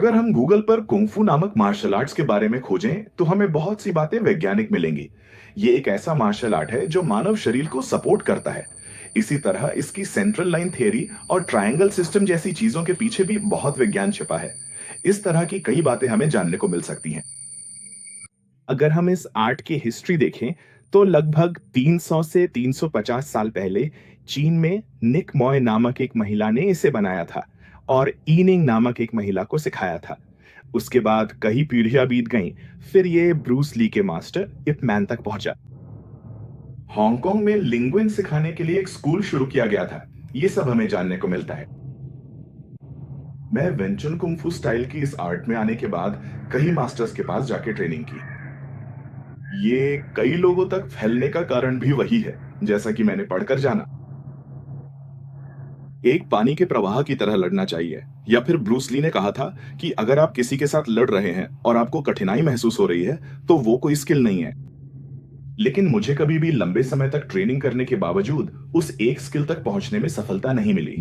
अगर हम गूगल पर कुंफू नामक मार्शल आर्ट्स के बारे में खोजें तो हमें बहुत सी बातें वैज्ञानिक मिलेंगी। ये एक ऐसा मार्शल आर्ट है जो मानव शरीर को सपोर्ट करता है। इसी तरह इसकी सेंट्रल लाइन थ्योरी और ट्रायंगल सिस्टम जैसी चीजों के पीछे भी बहुत विज्ञान छिपा है। इस तरह की कई बातें हमें जानने को मिल सकती हैं। अगर हम इस आर्ट की हिस्ट्री देखें तो लगभग 300 से 350 साल पहले चीन में निक मॉय नामक एक महिला ने इसे बनाया था और ईनिंग नामक एक महिला को सिखाया था। उसके बाद कई पीढ़ियां बीत गईं, फिर ये ब्रूस ली के मास्टर इप मैन तक पहुंचा। हांगकांग में लिंगुइन सिखाने के लिए एक स्कूल शुरू किया गया था। ये सब हमें जानने को मिलता है। मैं वेंचुन कुंफू स्टाइल की इस आर्ट में आने के बाद कई मास्टर्स के पास जाके ट्रेनिंग की। ये कई लोगों तक फैलने का कारण भी वही है, जैसा कि मैंने पढ़कर जाना। एक पानी के प्रवाह की तरह लड़ना चाहिए, या फिर ब्रूस ली ने कहा था कि अगर आप किसी के साथ लड़ रहे हैं और आपको कठिनाई महसूस हो रही है तो वो कोई स्किल नहीं है। लेकिन मुझे कभी भी लंबे समय तक ट्रेनिंग करने के बावजूद उस एक स्किल तक पहुंचने में सफलता नहीं मिली।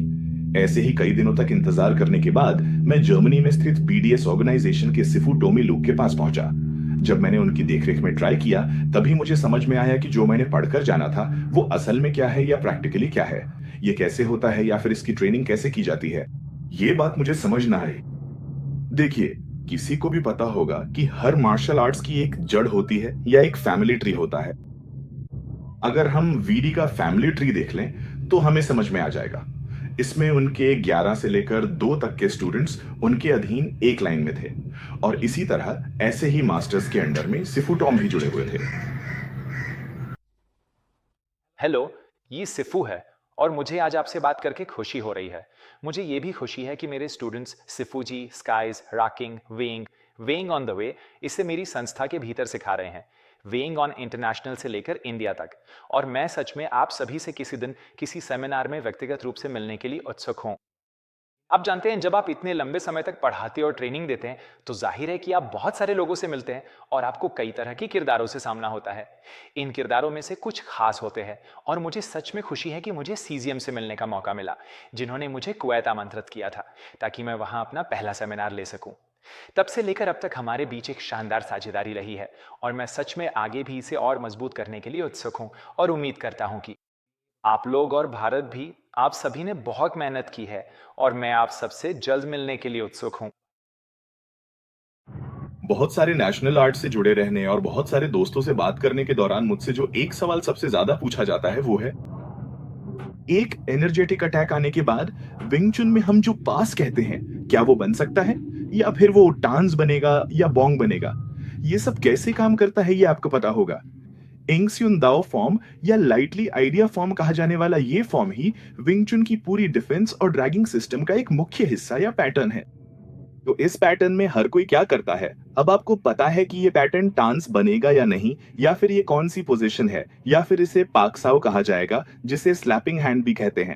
ऐसे ही कई दिनों तक इंतजार करने के बाद मैं जर्मनी में स्थित बीडीएस ऑर्गेनाइजेशन के सिफू टोमी लुक के पास पहुंचा। जब मैंने उनकी देखरेख में ट्राई किया, तभी मुझे समझ में आया कि जो मैंने पढ़कर जाना था वो असल में क्या है या प्रैक्टिकली क्या है। ये कैसे होता है या फिर इसकी ट्रेनिंग कैसे की जाती है, ये बात मुझे समझ ना आई। देखिए, किसी को भी पता होगा कि हर मार्शल आर्ट्स की एक जड़ होती है या एक फैमिली ट्री होता है। अगर हम वीडी का फैमिली ट्री देख लें तो हमें समझ में आ जाएगा। इसमें उनके 11 से लेकर 2 तक के स्टूडेंट्स उनके अधीन एक लाइन में थे, और इसी तरह ऐसे ही मास्टर्स के अंडर में सिफू टॉम भी जुड़े हुए थे। हेलो, ये सिफू है और मुझे आज आपसे बात करके खुशी हो रही है। मुझे ये भी खुशी है कि मेरे students Sifu ji, skies, rocking, weighing on the way इसे मेरी संस्था के भीतर सिखा रहे हैं। वेइंग ऑन इंटरनेशनल से लेकर इंडिया तक। और मैं सच में आप सभी से किसी दिन किसी सेमिनार में व्यक्तिगत रूप से मिलने के लिए उत्सुक हूँ। आप जानते हैं, जब आप इतने लंबे समय तक पढ़ाते और ट्रेनिंग देते हैं तो जाहिर है कि आप बहुत सारे लोगों से मिलते हैं और आपको कई तरह के किरदारों से सामना होता है। इन किरदारों में से कुछ खास होते हैं और मुझे सच में खुशी है कि मुझे सीजीएम से मिलने का मौका मिला, जिन्होंने मुझे कुवैत आमंत्रित किया था ताकि मैं वहां अपना पहला सेमिनार ले सकूं। तब से लेकर अब तक हमारे बीच एक शानदार साझेदारी रही है और मैं सच में आगे भी इसे और मजबूत करने के लिए उत्सुक हूं और उम्मीद करता हूं कि आप लोग और भारत भी, आप सभी ने बहुत मेहनत की है और मैं आप सबसे जल्द मिलने के लिए उत्सुक हूं। बहुत सारे नेशनल आर्ट से जुड़े रहने और बहुत सारे दोस्तों से बात करने के दौरान मुझसे जो एक सवाल सबसे ज्यादा पूछा जाता है वो है, एक एनर्जेटिक अटैक आने के बाद विंग चुन में हम जो पास कहते हैं, क्या वो बन सकता है या फिर वो टांस बनेगा या बोंग बनेगा? ये सब कैसे काम करता है ये आपको पता होगा। इंग्स्यून दाओ फॉर्म या लाइटली आइडिया फॉर्म कहा जाने वाला ये फॉर्म ही विंग चुन की पूरी डिफेंस और ड्रैगिंग सिस्टम का एक मुख्य हिस्सा या पैटर्न है। तो इस पैटर्न में हर कोई क्या करता है? अब आपको पता है कि ये पैटर्न टांस बनेगा या नहीं, या फिर ये कौन सी पोजीशन है, या फिर इसे पाकसाओ कहा जाएगा, जिसे स्लैपिंग हैंड भी कहते हैं।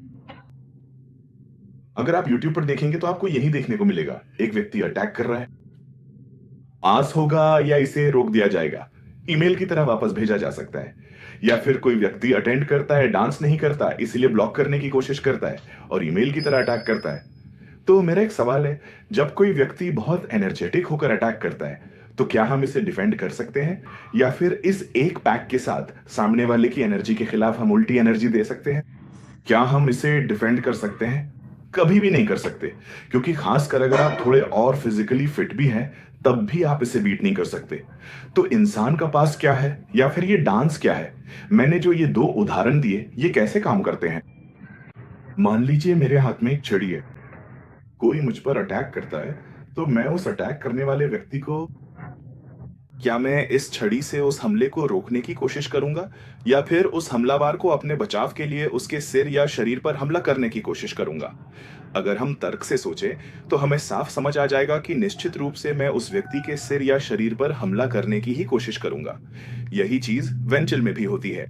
अगर आप यूट्यूब पर देखेंगे तो आपको यही देखने को मिलेगा। एक व्यक्ति अटैक कर रहा है, पास होगा या इसे रोक दिया जाएगा, ईमेल की तरह वापस भेजा जा सकता है। या फिर कोई व्यक्ति अटेंड करता है, डांस नहीं करता, इसीलिए ब्लॉक करने की कोशिश करता है और ईमेल की तरह अटैक करता है। तो मेरा एक सवाल है, जब कोई व्यक्ति बहुत एनर्जेटिक होकर अटैक करता है तो क्या हम इसे डिफेंड कर सकते हैं, या फिर इस एक पैक के साथ सामने वाले की एनर्जी के खिलाफ हम उल्टी एनर्जी दे सकते हैं? क्या हम इसे डिफेंड कर सकते हैं? कभी भी नहीं कर सकते, क्योंकि खासकर अगर आप थोड़े और फिजिकली फिट भी हैं तब भी आप इसे बीट नहीं कर सकते। तो इंसान का पास क्या है या फिर ये डांस क्या है? मैंने जो ये 2 उदाहरण दिए, ये कैसे काम करते हैं? मान लीजिए मेरे हाथ में एक छड़ी है, कोई मुझ पर अटैक करता है, तो मैं उस अटैक करने वाले व्यक्ति को, क्या मैं इस छड़ी से उस हमले को रोकने की कोशिश करूंगा, या फिर उस हमलावर को अपने बचाव के लिए उसके सिर या शरीर पर हमला करने की कोशिश करूंगा? अगर हम तर्क से सोचें तो हमें साफ समझ आ जाएगा कि निश्चित रूप से मैं उस व्यक्ति के सिर या शरीर पर हमला करने की ही कोशिश करूंगा। यही चीज वेंचल में भी होती है।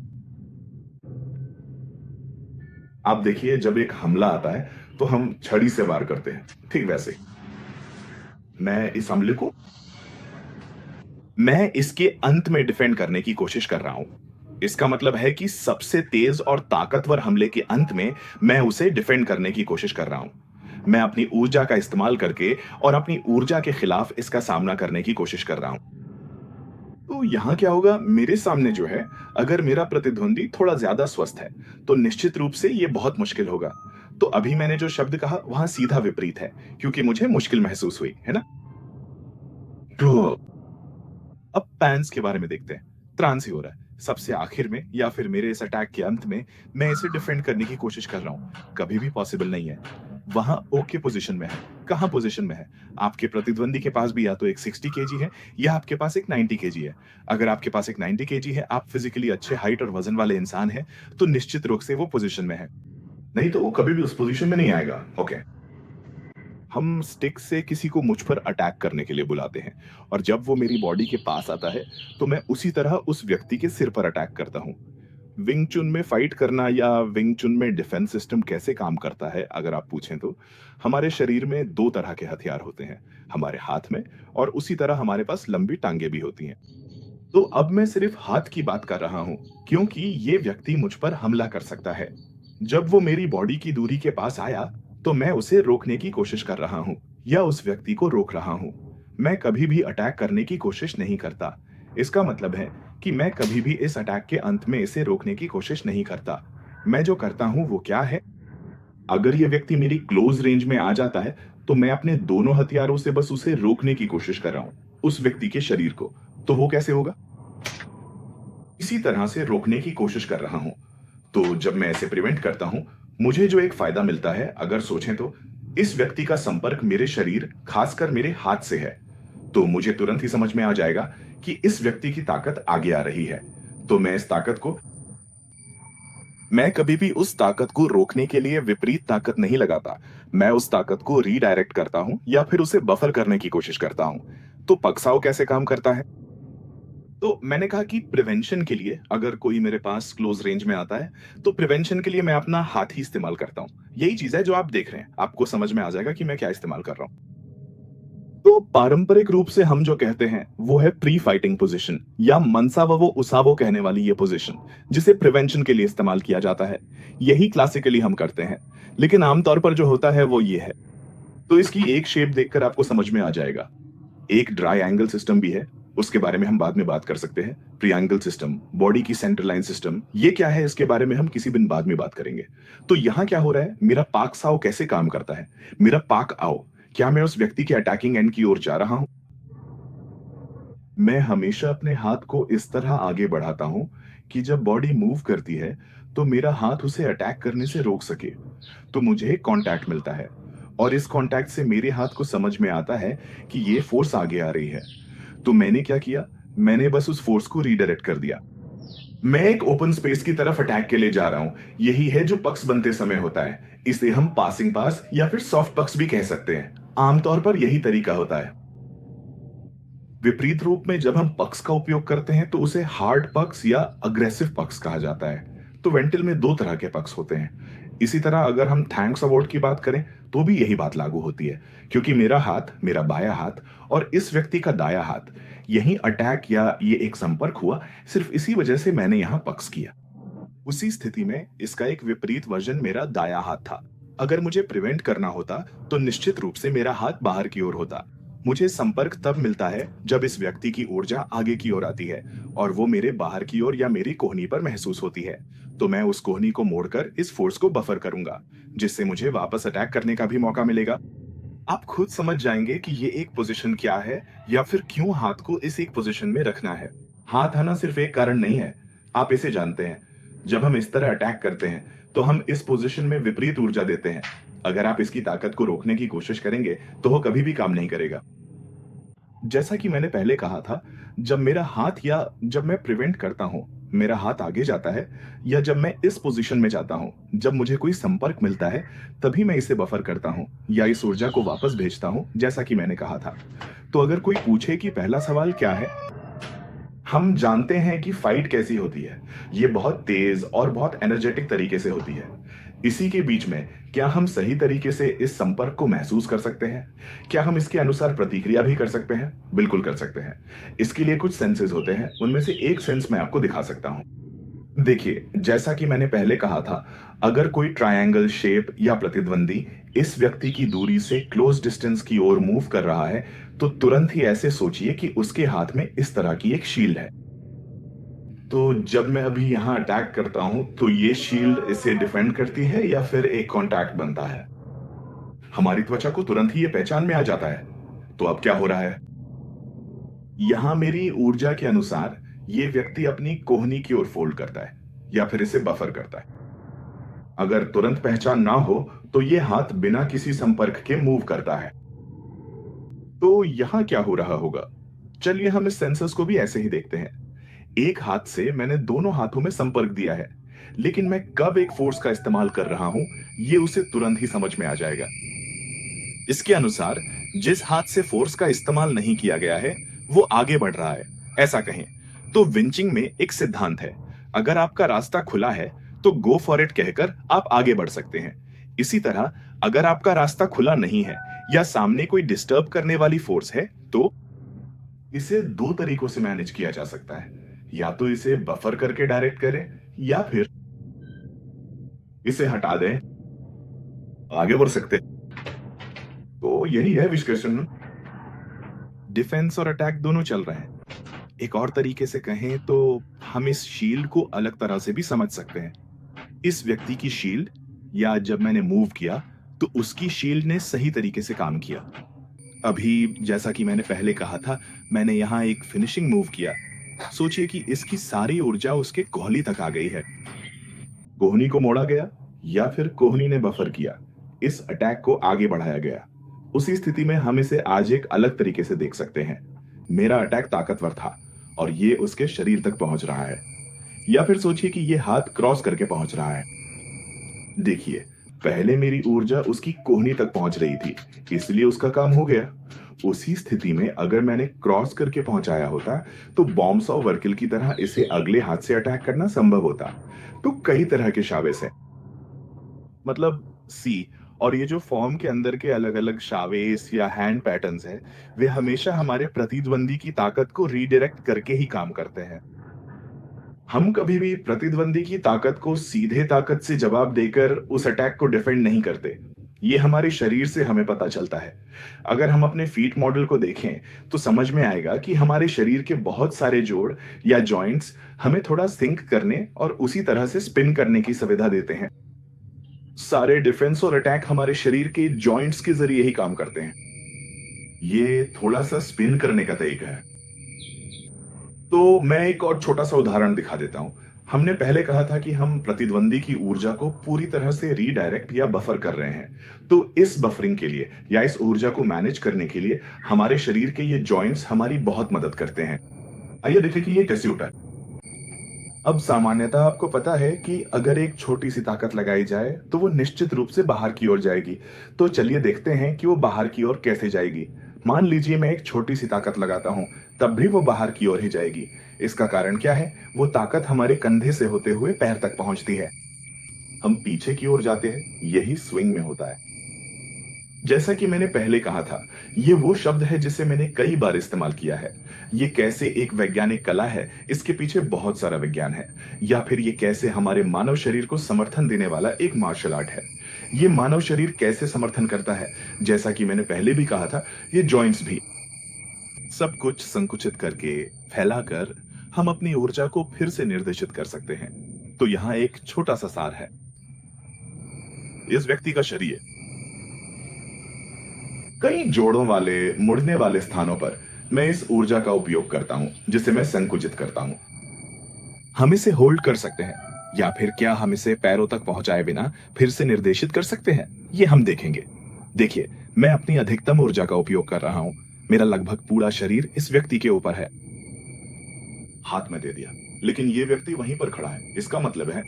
आप देखिए, जब एक हमला आता है तो हम छड़ी से वार करते हैं, ठीक वैसे मैं इसके अंत में डिफेंड करने की कोशिश कर रहा हूं। इसका मतलब है कि सबसे तेज और ताकतवर हमले के अंत में मैं उसे डिफेंड करने की कोशिश कर रहा हूं। मैं अपनी ऊर्जा का इस्तेमाल करके और अपनी ऊर्जा के खिलाफ इसका सामना करने की कोशिश कर रहा हूं। तो यहाँ क्या होगा, मेरे सामने जो है, अगर मेरा प्रतिद्वंदी थोड़ा ज्यादा स्वस्थ है तो निश्चित रूप से ये बहुत मुश्किल होगा। तो अभी मैंने जो शब्द कहा वहां सीधा विपरीत है, क्योंकि मुझे मुश्किल महसूस हुई, है ना? तो अब पैंस के बारे में देखते हैं। ट्रांस ही हो रहा है। सबसे आखिर में या फिर मेरे इस अटैक के अंत में मैं इसे डिफेंड करने की कोशिश कर रहा हूं। कभी भी पॉसिबल नहीं है। वहां ओके पोजीशन में है। कहां पोजीशन में है? आपके प्रतिद्वंदी के पास भी या तो एक 60 केजी है या आपके पास एक 90 केजी है। अगर आपके पास एक 90 केजी है, आप फिजिकली अच्छे हाइट और वजन वाले इंसान हैं, तो निश्चित रूप से वो पोजीशन में है। नहीं तो वो कभी भी उस पोजीशन में नहीं आएगा। ओके। हम स्टिक से किसी को मुझ पर अटैक करने के लिए बुलाते हैं, और जब वो मेरी बॉडी के पास आता है तो मैं उसी तरह उस व्यक्ति के सिर पर अटैक करता हूँ। विंग चुन में फाइट करना या विंग चुन में डिफेंस सिस्टम कैसे काम करता है, अगर आप पूछें तो हमारे शरीर में दो तरह के हथियार होते हैं, हमारे हाथ में, और उसी तरह हमारे पास लंबी टांगे भी होती हैं। तो अब मैं सिर्फ हाथ की बात कर रहा हूं, क्योंकि ये व्यक्ति मुझ पर हमला कर सकता है। जब वो मेरी बॉडी की दूरी के पास आया तो मैं उसे रोकने की कोशिश कर रहा हूं या उस व्यक्ति को रोक रहा हूं। मैं कभी भी अटैक करने की कोशिश नहीं करता। इसका मतलब है कि मैं कभी भी इस अटैक के अंत में इसे रोकने की कोशिश नहीं करता। मैं जो करता हूं वो क्या है, अगर ये व्यक्ति मेरी क्लोज रेंज में आ जाता है तो मैं अपने दोनों हथियारों से बस उसे रोकने की कोशिश कर रहा हूं, उस व्यक्ति के शरीर को। तो वो कैसे होगा? इसी तरह से रोकने की कोशिश कर रहा हूं। तो जब मैं ऐसे प्रिवेंट करता हूं, मुझे जो एक फायदा मिलता है, अगर सोचें तो इस व्यक्ति का संपर्क मेरे शरीर, खासकर मेरे हाथ से है, तो मुझे तुरंत ही समझ में आ जाएगा कि इस व्यक्ति की ताकत आगे आ रही है। तो मैं कभी भी उस ताकत को रोकने के लिए विपरीत ताकत नहीं लगाता। मैं उस ताकत को रीडायरेक्ट करता हूं या फिर उसे बफर करने की कोशिश करता हूं। तो पकसाव कैसे काम करता है? तो मैंने कहा कि प्रिवेंशन के लिए अगर कोई मेरे पास क्लोज रेंज में आता है, तो प्रिवेंशन के लिए मैं अपना हाथ ही इस्तेमाल करता हूं। यही चीज है जो आप देख रहे हैं। आपको समझ में आ जाएगा कि मैं क्या इस्तेमाल कर रहा हूं। तो पारंपरिक रूप से हम जो कहते हैं वो है प्री फाइटिंग पोजीशन, या मनसाववो उसावो कहने वाली ये पोजीशन, जिसे प्रिवेंशन के लिए इस्तेमाल किया जाता है। यही क्लासिकली हम करते हैं, लेकिन आमतौर पर जो होता है वो ये है। तो इसकी एक शेप देखकर आपको समझ में आ जाएगा। एक ड्राई एंगल सिस्टम भी है, उसके बारे में हम बाद में बात कर सकते हैं। ट्रायंगल सिस्टम, बॉडी की सेंटर लाइन सिस्टम, ये क्या है इसके बारे में हम किसी दिन बाद में बात करेंगे। तो यहां क्या हो रहा है, मेरा पाक साव कैसे काम करता है, मेरा पाक आओ, क्या मैं उस व्यक्ति के अटैकिंग एंड की ओर जा रहा हूं? मैं हमेशा अपने हाथ को इस तरह आगे बढ़ाता हूं कि जब बॉडी मूव करती है तो मेरा हाथ उसे अटैक करने से रोक सके। तो मुझे कांटेक्ट मिलता है, और इस कांटेक्ट से मेरे हाथ को समझ में आता है कि ये फोर्स आगे आ रही है। तो मैंने क्या किया, मैंने बस उस फोर्स को रीडायरेक्ट कर दिया। मैं एक ओपन स्पेस की तरफ अटैक के लिए जा रहा हूं। यही है जो पक्स बनते समय होता है। इसे हम पासिंग पास या फिर सॉफ्ट पक्स भी कह सकते हैं। आमतौर पर यही तरीका होता है। विपरीत रूप में जब हम पक्स का उपयोग करते हैं तो उसे हार्ड पक्स या अग्रेसिव पक्स कहा जाता है। तो वेंटिल में दो तरह के पक्स होते हैं। इसी तरह अगर हम थैंक्स अवार्ड की बात करें तो भी यही बात लागू होती है, क्योंकि मेरा हाथ, मेरा बायां हाथ और इस व्यक्ति का दायां हाथ, यही अटैक या ये एक संपर्क हुआ, सिर्फ इसी वजह से मैंने यहां पक्स किया। उसी स्थिति में इसका एक विपरीत वर्जन मेरा दायां हाथ था। अगर मुझे प्रिवेंट करना होता तो निश्चित रूप से मेरा हाथ बाहर की ओर होता। मुझे संपर्क तब मिलता है जब इस व्यक्ति की ऊर्जा आगे की ओर आती है और वो मेरे बाहर की ओर या मेरी कोहनी पर महसूस होती है। तो मैं उस कोहनी को मोड़कर इस फोर्स को बफर करूंगा, जिससे मुझे वापस अटैक करने का भी मौका मिलेगा। आप खुद समझ जाएंगे कि ये एक पोजीशन क्या है या फिर क्यों हाथ को इस एक पोजीशन में रखना है। हाथ आना सिर्फ एक कारण नहीं है, आप इसे जानते हैं। जब हम इस तरह अटैक करते हैं तो हम इस पोजीशन में विपरीत ऊर्जा देते हैं। अगर आप इसकी ताकत को रोकने की कोशिश करेंगे तो वो कभी भी काम नहीं करेगा। जैसा कि मैंने पहले कहा था, जब मेरा हाथ या जब मैं प्रिवेंट करता हूं, मेरा हाथ आगे जाता है, या जब मैं इस पोजीशन में जाता हूं, जब मुझे कोई संपर्क मिलता है, तभी मैं इसे बफर करता हूं या इस ऊर्जा को वापस भेजता हूं, जैसा कि मैंने कहा था। तो अगर कोई पूछे कि पहला सवाल क्या है, हम जानते हैं कि फाइट कैसी होती है। ये बहुत तेज और बहुत एनर्जेटिक तरीके से होती है। इसी के बीच में क्या हम सही तरीके से इस संपर्क को महसूस कर सकते हैं? क्या हम इसके अनुसार प्रतिक्रिया भी कर सकते हैं? बिल्कुल कर सकते हैं। इसके लिए कुछ सेंसेस होते हैं, उनमें से एक सेंस मैं आपको दिखा सकता हूं। देखिए, जैसा कि मैंने पहले कहा था, अगर कोई ट्रायंगल शेप या प्रतिद्वंदी इस व्यक्ति की दूरी से क्लोज डिस्टेंस की ओर मूव कर रहा है, तो तुरंत ही ऐसे सोचिए कि उसके हाथ में इस तरह की एक शील्ड है। तो जब मैं अभी यहाँ अटैक करता हूं, तो ये शील्ड इसे डिफेंड करती है या फिर एक कांटेक्ट बनता है? हमारी त्वचा को तुरंत ही ये पहचान में आ जाता है। तो अब क्या हो रहा है? यहां मेरी ऊर्जा के अनुसार ये व्यक्ति अपनी कोहनी की ओर फोल्ड करता है या फिर इसे बफर करता है। अगर तुरंत पहचान ना हो, तो ये हाथ बिना किसी संपर्क के मूव करता है। तो यहां क्या हो रहा होगा? चलिए हम इस सेंसर्स को भी ऐसे ही देखते हैं। एक हाथ से मैंने दोनों हाथों में संपर्क दिया है, लेकिन मैं कब एक फोर्स का इस्तेमाल कर रहा हूं, ये उसे तुरंत ही समझ में आ जाएगा। इसके अनुसार जिस हाथ से फोर्स का इस्तेमाल नहीं किया गया है, वो आगे बढ़ रहा है, ऐसा कहें। तो विंचिंग में एक सिद्धांत है, अगर आपका रास्ता खुला है तो गो फॉर इट कहकर आप आगे बढ़ सकते हैं। इसी तरह अगर आपका रास्ता खुला नहीं है या सामने कोई डिस्टर्ब करने वाली फोर्स है, तो इसे दो तरीकों से मैनेज किया जा सकता है। या तो इसे बफर करके डायरेक्ट करें या फिर इसे हटा दें, आगे बढ़ सकते हैं। तो यही है विश्लेषण। डिफेंस और अटैक दोनों चल रहे हैं। एक और तरीके से कहें तो हम इस शील्ड को अलग तरह से भी समझ सकते हैं। इस व्यक्ति की शील्ड, या जब मैंने मूव किया तो उसकी शील्ड ने सही तरीके से काम किया। अभी जैसा कि मैंने पहले कहा था, मैंने यहाँ एक फिनिशिंग मूव किया। सोचिए कि इसकी सारी ऊर्जा उसके कोहनी तक आ गई है। कोहनी को मोड़ा गया या फिर कोहनी ने बफर किया, इस अटैक को आगे बढ़ाया गया। उसी स्थिति में हम इसे आज एक अलग तरीके से देख सकते हैं। मेरा अटैक ताकतवर था और ये उसके शरीर तक पहुंच रहा है। या फिर सोचिए कि ये हाथ क्रॉस करके पहुंच रहा है। देखिए, पहले मेरी ऊर्जा उसकी कोहनी तक पहुंच रही थी, इसलिए उसका काम हो गया। उसी स्थिति में अगर मैंने क्रॉस करके पहुंचाया होता, तो बॉम्ब्स और वर्किल की तरह इसे अगले हाथ से अटैक करना संभव होता। तो कई तरह के शावेस हैं। मतलब सी, और ये जो फॉर्म के अंदर के अलग अलग शावेस या हैंड पैटर्न्स हैं, वे हमेशा हमारे प्रतिद्वंदी की ताकत को रीडायरेक्ट करके ही काम करते हैं। हम कभी भी प्रतिद्वंदी की ताकत को सीधे ताकत से जवाब देकर उस अटैक को डिफेंड नहीं करते। ये हमारे शरीर से हमें पता चलता है। अगर हम अपने फीट मॉडल को देखें, तो समझ में आएगा कि हमारे शरीर के बहुत सारे जोड़ या जॉइंट्स हमें थोड़ा सिंक करने और उसी तरह से स्पिन करने की सुविधा देते हैं। सारे डिफेंस और अटैक हमारे शरीर के जॉइंट्स के जरिए ही काम करते हैं। ये थोड़ा सा स्पिन करने का तरीका है। तो मैं एक और छोटा सा उदाहरण दिखा देता हूं। हमने पहले कहा था कि हम प्रतिद्वंदी की ऊर्जा को पूरी तरह से रीडायरेक्ट या बफर कर रहे हैं। तो इस बफरिंग के लिए या इस ऊर्जा को मैनेज करने के लिए हमारे शरीर के ये जॉइंट्स हमारी बहुत मदद करते हैं। आइए देखें कि ये कैसे होता है। अब सामान्यतः आपको पता है कि अगर एक छोटी सी ताकत लगाई जाए तो वो निश्चित रूप से बाहर की ओर जाएगी। तो चलिए देखते हैं कि वो बाहर की ओर कैसे जाएगी। मान लीजिए मैं एक छोटी सी ताकत लगाता हूं, तब भी वो बाहर की ओर ही जाएगी। इसका कारण क्या है? वो ताकत हमारे कंधे से होते हुए पैर तक पहुंचती है। हम पीछे की ओर जाते हैं, यही स्विंग में होता है। जैसा कि मैंने पहले कहा था, ये वो शब्द है जिसे मैंने कई बार इस्तेमाल किया है। ये कैसे एक वैज्ञानिक कला है, इसके पीछे बहुत सारा विज्ञान है। या फिर ये कैसे हमारे मानव शरीर को समर्थन देने वाला एक मार्शल आर्ट है। ये मानव शरीर कैसे समर्थन करता है, जैसा कि मैंने पहले भी कहा था, ये जॉइंट्स भी। सब कुछ संकुचित करके, फैलाकर हम अपनी ऊर्जा को फिर से निर्देशित कर सकते हैं। तो यहाँ एक छोटा सा सार है। इस व्यक्ति का शरीर कई जोड़ों वाले, मुड़ने वाले स्थानों पर मैं इस ऊर्जा का उपयोग करता हूं, जिसे मैं संकुचित करता हूं। हम इसे होल्ड कर सकते हैं, या फिर क्या हम इसे पैरों तक पहुंचाए बिना फिर से निर्देशित कर सकते हैं, ये हम देखेंगे। देखिए, मैं अपनी अधिकतम ऊर्जा का उपयोग कर रहा हूं। मेरा लगभग पूरा शरीर इस व्यक्ति के ऊपर है। हाथ में दे दिया, लेकिन ये व्यक्ति वहीं पर खड़ा है। इसका मतलब है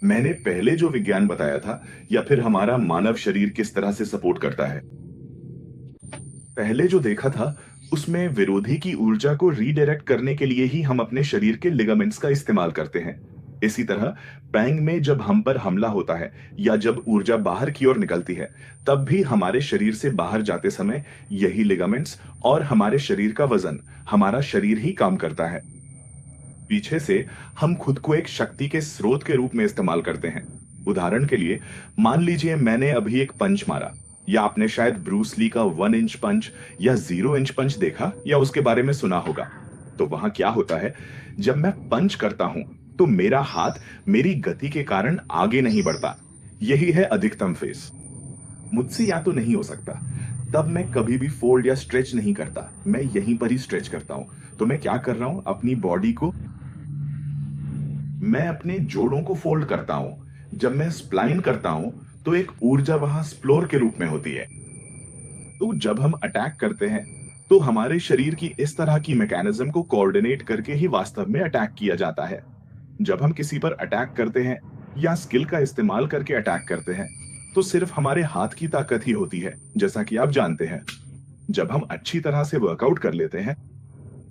मैंने पहले जो विज्ञान बताया था, या फिर हमारा मानव शरीर किस तरह से सपोर्ट करता है। पहले जो देखा था, उसमें विरोधी की ऊर्जा को रीडायरेक्ट करने के लिए ही हम अपने शरीर के लिगामेंट्स का इस्तेमाल करते हैं। इसी तरह बैंग में जब हम पर हमला होता है या जब ऊर्जा बाहर की ओर निकलती है, तब भी हमारे शरीर से बाहर जाते समय यही लिगामेंट्स और हमारे शरीर का वजन, हमारा शरीर ही काम करता है। पीछे से हम खुद को एक शक्ति के स्रोत के रूप में इस्तेमाल करते हैं। उदाहरण के लिए, मान लीजिए मैंने अभी एक पंच मारा, या आपने शायद ब्रूस ली का 1 इंच पंच या 0 इंच पंच देखा या उसके बारे में सुना होगा। तो वहां क्या होता है, जब मैं पंच करता हूं तो मेरा हाथ मेरी गति के कारण आगे नहीं बढ़ता। यही है अधिकतम फेस। मुझसे या तो नहीं हो सकता, तब मैं कभी भी फोल्ड या स्ट्रेच नहीं करता, मैं यहीं पर ही स्ट्रेच करता हूं। तो मैं क्या कर रहा हूं, अपनी बॉडी को, मैं अपने जोड़ों को फोल्ड करता हूं। जब मैं स्प्लाइन करता हूं तो एक ऊर्जा वहां स्प्लोर के रूप में होती है। तो जब हम अटैक करते हैं तो हमारे शरीर की इस तरह की मैकेनिज्म को कोऑर्डिनेट करके ही वास्तव में अटैक किया जाता है। जब हम किसी पर अटैक करते हैं या स्किल का इस्तेमाल करके अटैक करते हैं तो सिर्फ हमारे हाथ की ताकत ही होती है, जैसा कि आप जानते हैं। जब हम अच्छी तरह से वर्कआउट कर लेते हैं,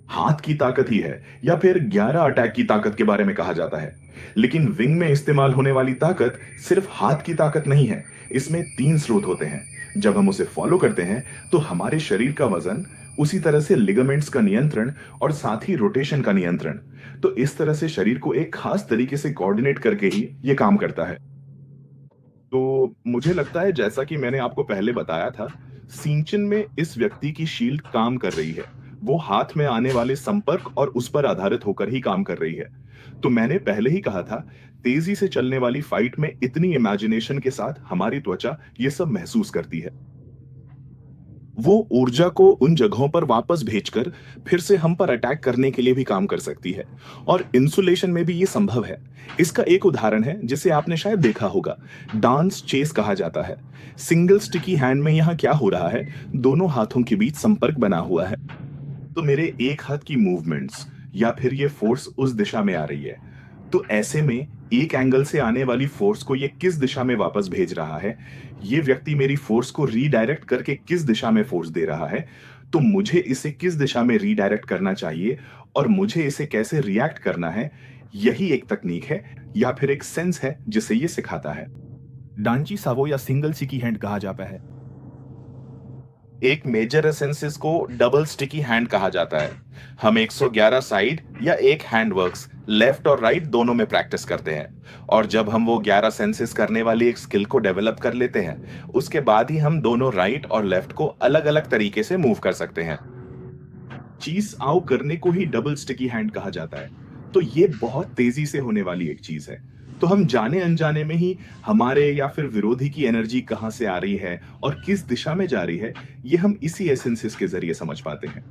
हाथ की ताकत ही है, या फिर 11 अटैक की ताकत के बारे में कहा जाता है। लेकिन विंग में इस्तेमाल होने वाली ताकत सिर्फ हाथ की ताकत नहीं है, इसमें 3 स्रोत होते हैं। जब हम उसे फॉलो करते हैं तो हमारे शरीर का वजन, उसी तरह से लिगामेंट्स का नियंत्रण और साथ ही रोटेशन का नियंत्रण, तो इस तरह से शरीर को एक खास तरीके से कोऑर्डिनेट करके ही ये काम करता है। तो मुझे लगता है, जैसा कि मैंने आपको पहले बताया था, सिंचन में इस व्यक्ति की शील्ड काम कर रही है। वो हाथ में आने वाले संपर्क और उस पर आधारित होकर ही काम कर रही है। तो मैंने पहले ही कहा था, तेजी से चलने वाली फाइट में इतनी इमेजिनेशन के साथ हमारी त्वचा ये सब महसूस करती है। वो ऊर्जा को उन जगहों पर वापस भेजकर फिर से हम पर अटैक करने के लिए भी काम कर सकती है, और इंसुलेशन में भी ये संभव है। इसका एक उदाहरण है जिसे आपने शायद देखा होगा, डांस चेस कहा जाता है। सिंगल स्टिकी हैंड में यहाँ क्या हो रहा है, दोनों हाथों के बीच संपर्क बना हुआ है। तो मेरे एक हाथ की मूवमेंट्स या फिर ये फोर्स उस दिशा में आ रही है, तो ऐसे में एक एंगल से आने वाली फोर्स को ये किस दिशा में वापस भेज रहा है, ये व्यक्ति मेरी फोर्स को रीडायरेक्ट करके किस दिशा में फोर्स दे रहा है, तो मुझे इसे किस दिशा में रीडायरेक्ट करना चाहिए और मुझे इसे कैसे रिएक्ट करना है, यही एक तकनीक है या फिर एक सेंस है जिसे ये सिखाता है। डांची सावो या सिंगल स्टिकी हैंड कहा जाता है। एक मेजर एसेंसेस को डबल स्टिकी हैंड कहा जाता है। हम 111 साइड या एक हैंड वर्क्स लेफ्ट और राइट दोनों में प्रैक्टिस करते हैं, और जब हम वो 11 सेंसेस करने वाली एक स्किल को डेवलप कर लेते हैं, उसके बाद ही हम दोनों राइट और लेफ्ट को अलग अलग तरीके से मूव कर सकते हैं। चीज आओ करने को ही डबल स्टिकी हैंड कहा जाता है। तो ये बहुत तेजी से होने वाली एक चीज है। तो हम जाने अनजाने में ही हमारे या फिर विरोधी की एनर्जी कहां से आ रही है और किस दिशा में जा रही है, ये हम इसी एसेंसेस के जरिए समझ पाते हैं।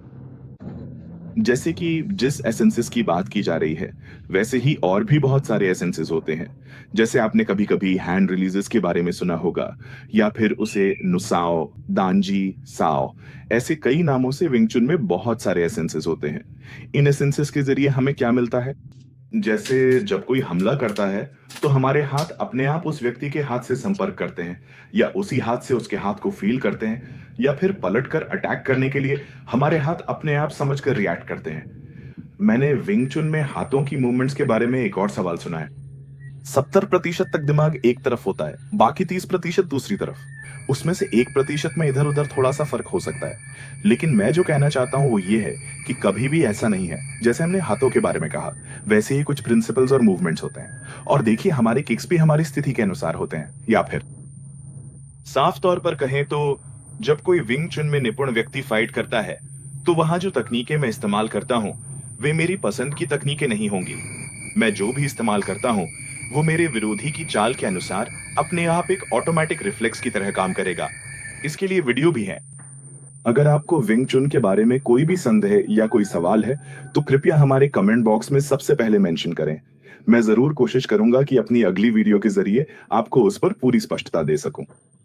जैसे कि जिस एसेंसेस की बात की जा रही है, वैसे ही और भी बहुत सारे एसेंसेस होते हैं। जैसे आपने कभी कभी हैंड रिलीजेस के बारे में सुना होगा, या फिर उसे नुसाओ, दांजी, साओ, ऐसे कई नामों से विंग चुन में बहुत सारे एसेंसेस होते हैं। इन एसेंसेस के जरिए हमें क्या मिलता है, जैसे जब कोई हमला करता है तो हमारे हाथ अपने आप उस व्यक्ति के हाथ से संपर्क करते हैं, या उसी हाथ से उसके हाथ को फील करते हैं, या फिर पलटकर अटैक करने के लिए हमारे हाथ अपने आप समझकर रिएक्ट करते हैं। मैंने विंग चुन में हाथों की मूवमेंट्स के बारे में एक और सवाल सुना है। 70% तक दिमाग एक तरफ होता है, बाकी 30% दूसरी तरफ। उसमें से 1% में इधर उधर थोड़ा सा फर्क हो सकता है। लेकिन मैं जो कहना चाहता हूं वो ये है कि कभी भी ऐसा नहीं है। जैसे हमने हाथों के बारे में कहा, वैसे ही कुछ प्रिंसिपल्स और मूवमेंट्स होते हैं। और देखिए, हमारे किक्स भी हमारी स्थिति के अनुसार होते हैं। या फिर साफ तौर पर कहें तो जब कोई विंग चुन में निपुण व्यक्ति फाइट करता है, तो वहां जो तकनीकें मैं इस्तेमाल करता हूं वे मेरी पसंद की तकनीकें नहीं होंगी। मैं जो भी इस्तेमाल करता हूं वो मेरे विरोधी की चाल के अनुसार अपने आप एक ऑटोमेटिक रिफ्लेक्स की तरह काम करेगा। इसके लिए वीडियो भी है। अगर आपको विंग चुन के बारे में कोई भी संदेह या कोई सवाल है तो कृपया हमारे कमेंट बॉक्स में सबसे पहले मेंशन करें। मैं जरूर कोशिश करूंगा कि अपनी अगली वीडियो के जरिए आपको उस पर पूरी स्पष्टता दे सकूं।